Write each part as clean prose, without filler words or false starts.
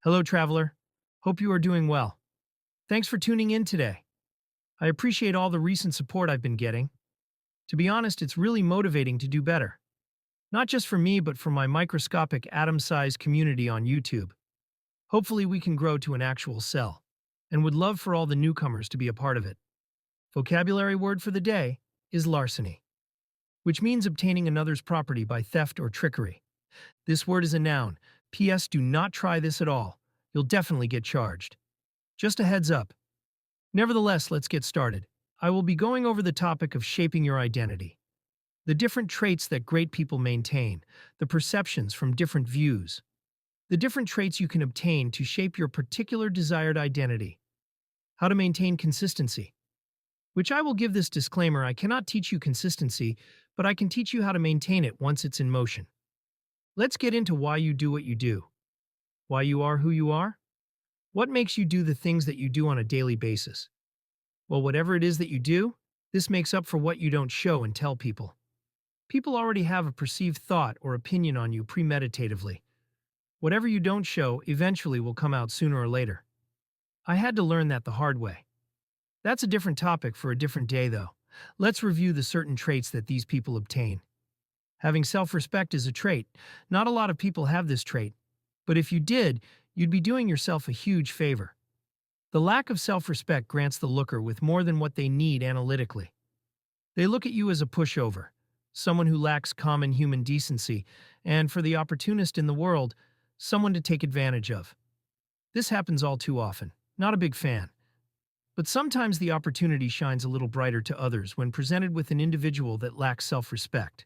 Hello, traveler. Hope you are doing well. Thanks for tuning in today. I appreciate all the recent support I've been getting. To be honest, it's really motivating to do better. Not just for me, but for my microscopic atom-sized community on YouTube. Hopefully we can grow to an actual cell, and would love for all the newcomers to be a part of it. Vocabulary word for the day is larceny, which means obtaining another's property by theft or trickery. This word is a noun. P.S. Do not try this at all. You'll definitely get charged. Just a heads up. Nevertheless, let's get started. I will be going over the topic of shaping your identity. The different traits that great people maintain, the perceptions from different views, the different traits you can obtain to shape your particular desired identity. How to maintain consistency. Which I will give this disclaimer, I cannot teach you consistency, but I can teach you how to maintain it once it's in motion. Let's get into why you do what you do. Why you are who you are? What makes you do the things that you do on a daily basis? Well, whatever it is that you do, this makes up for what you don't show and tell people. People already have a perceived thought or opinion on you premeditatively. Whatever you don't show eventually will come out sooner or later. I had to learn that the hard way. That's a different topic for a different day, though. Let's review the certain traits that these people obtain. Having self-respect is a trait. Not a lot of people have this trait, but if you did, you'd be doing yourself a huge favor. The lack of self-respect grants the looker with more than what they need analytically. They look at you as a pushover, someone who lacks common human decency, and for the opportunist in the world, someone to take advantage of. This happens all too often. Not a big fan. But sometimes the opportunity shines a little brighter to others when presented with an individual that lacks self-respect.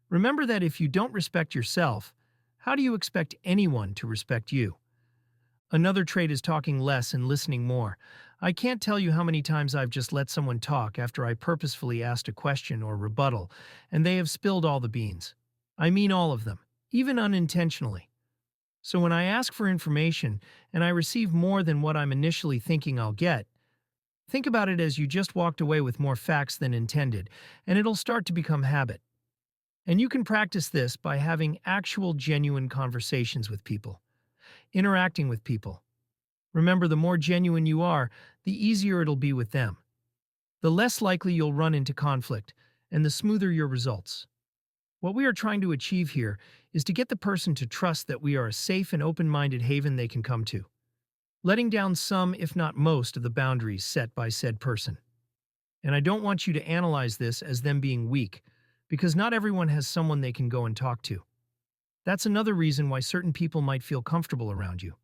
Remember that if you don't respect yourself, how do you expect anyone to respect you? Another trait is talking less and listening more. I can't tell you how many times I've just let someone talk after I purposefully asked a question or rebuttal, and they have spilled all the beans. I mean all of them, even unintentionally. So when I ask for information and I receive more than what I'm initially thinking I'll get, think about it as you just walked away with more facts than intended, and it'll start to become habit. And you can practice this by having actual genuine conversations with people, interacting with people. Remember, the more genuine you are, the easier it'll be with them. The less likely you'll run into conflict, and the smoother your results. What we are trying to achieve here is to get the person to trust that we are a safe and open-minded haven they can come to, letting down some, if not most, of the boundaries set by said person. And I don't want you to analyze this as them being weak, because not everyone has someone they can go and talk to. That's another reason why certain people might feel comfortable around you.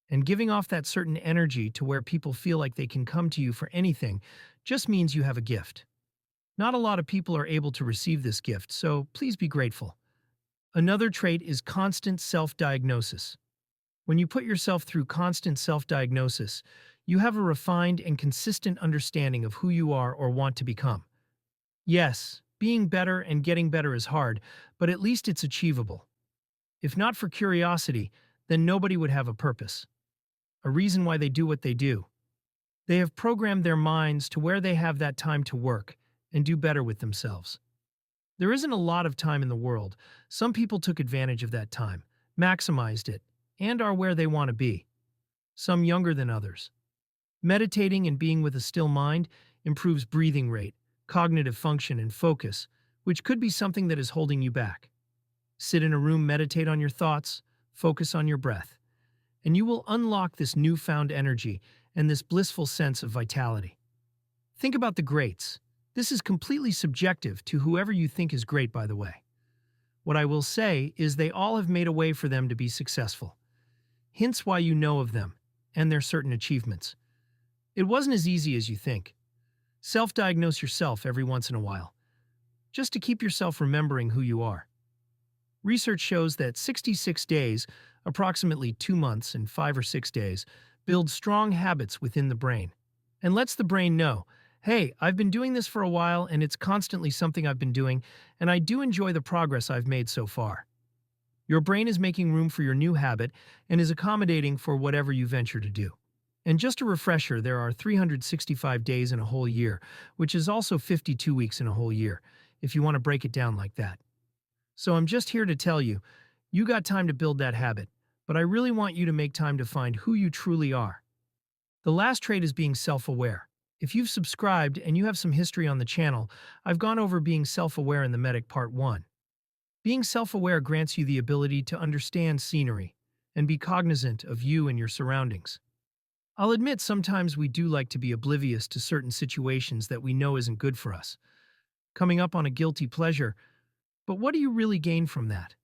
And giving off that certain energy to where people feel like they can come to you for anything just means you have a gift. Not a lot of people are able to receive this gift, so please be grateful. Another trait is constant self-diagnosis. When you put yourself through constant self-diagnosis, you have a refined and consistent understanding of who you are or want to become. Yes, being better and getting better is hard, but at least it's achievable. If not for curiosity, then nobody would have a purpose, a reason why they do what they do. They have programmed their minds to where they have that time to work and do better with themselves. There isn't a lot of time in the world. Some people took advantage of that time, maximized it, and are where they want to be. Some younger than others. Meditating and being with a still mind improves breathing rate, cognitive function, and focus, which could be something that is holding you back. Sit in a room, meditate on your thoughts, focus on your breath, and you will unlock this newfound energy and this blissful sense of vitality. Think about the greats. This is completely subjective to whoever you think is great, by the way. What I will say is they all have made a way for them to be successful. Hence why you know of them and their certain achievements. It wasn't as easy as you think. Self-diagnose yourself every once in a while, just to keep yourself remembering who you are. Research shows that 66 days, approximately 2 months and 5 or 6 days, build strong habits within the brain, and lets the brain know, hey, I've been doing this for a while and it's constantly something I've been doing, and I do enjoy the progress I've made so far. Your brain is making room for your new habit and is accommodating for whatever you venture to do. And just a refresher, there are 365 days in a whole year, which is also 52 weeks in a whole year, if you want to break it down like that. So I'm just here to tell you, you got time to build that habit. but I really want you to make time to find who you truly are. The last trait is being self-aware. If you've subscribed and you have some history on the channel, I've gone over being self-aware in the Medic Part 1. Being self-aware grants you the ability to understand scenery and be cognizant of you and your surroundings. I'll admit sometimes we do like to be oblivious to certain situations that we know isn't good for us, coming up on a guilty pleasure, but what do you really gain from that?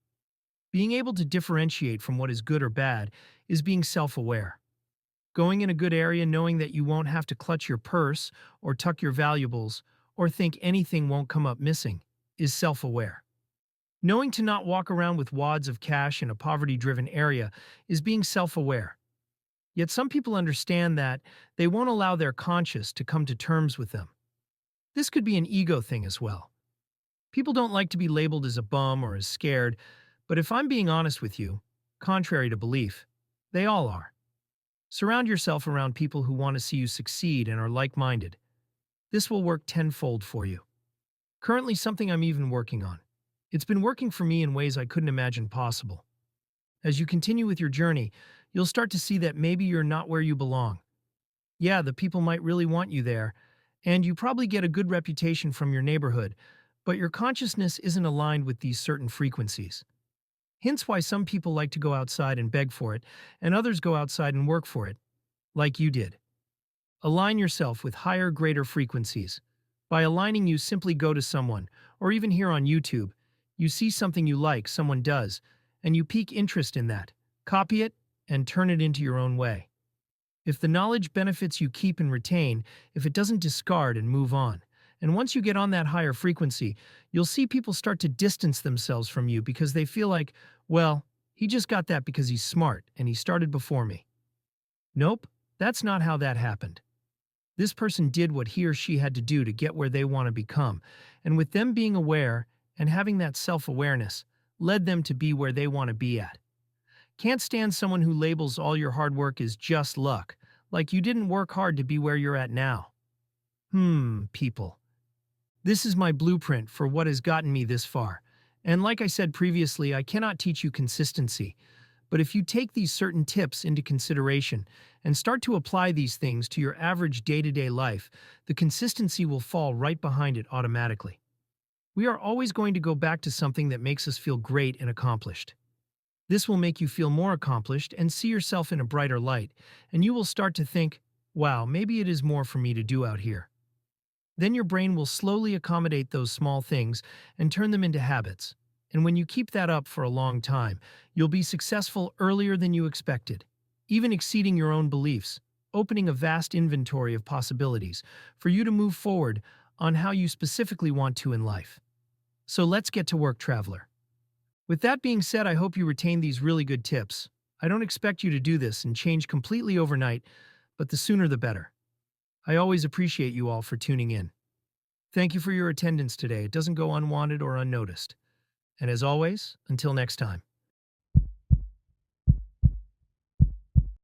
Being able to differentiate from what is good or bad is being self-aware. Going in a good area knowing that you won't have to clutch your purse or tuck your valuables or think anything won't come up missing is self-aware. Knowing to not walk around with wads of cash in a poverty-driven area is being self-aware. Yet some people understand that they won't allow their conscience to come to terms with them. This could be an ego thing as well. People don't like to be labeled as a bum or as scared, but if I'm being honest with you, contrary to belief, they all are. Surround yourself around people who want to see you succeed and are like-minded. This will work tenfold for you. Currently, something I'm even working on. It's been working for me in ways I couldn't imagine possible. As you continue with your journey, you'll start to see that maybe you're not where you belong. Yeah, the people might really want you there, and you probably get a good reputation from your neighborhood, but your consciousness isn't aligned with these certain frequencies. Hence why some people like to go outside and beg for it, and others go outside and work for it, like you did. Align yourself with higher, greater frequencies. By aligning, you simply go to someone, or even here on YouTube, you see something you like, someone does, and you pique interest in that, copy it, and turn it into your own way. If the knowledge benefits you, keep and retain. If it doesn't, discard and move on. And once you get on that higher frequency, you'll see people start to distance themselves from you because they feel like, well, he just got that because he's smart and he started before me. Nope, that's not how that happened. This person did what he or she had to do to get where they want to become, and with them being aware and having that self-awareness, led them to be where they want to be at. Can't stand someone who labels all your hard work as just luck, like you didn't work hard to be where you're at now. People. This is my blueprint for what has gotten me this far. And like I said previously, I cannot teach you consistency. But if you take these certain tips into consideration and start to apply these things to your average day-to-day life, the consistency will fall right behind it automatically. We are always going to go back to something that makes us feel great and accomplished. This will make you feel more accomplished and see yourself in a brighter light, and you will start to think, wow, maybe it is more for me to do out here. Then your brain will slowly accommodate those small things and turn them into habits. And when you keep that up for a long time, you'll be successful earlier than you expected, even exceeding your own beliefs, opening a vast inventory of possibilities for you to move forward on how you specifically want to in life. So let's get to work, traveler. With that being said, I hope you retain these really good tips. I don't expect you to do this and change completely overnight, but the sooner the better. I always appreciate you all for tuning in. Thank you for your attendance today. It doesn't go unwanted or unnoticed. And as always, until next time.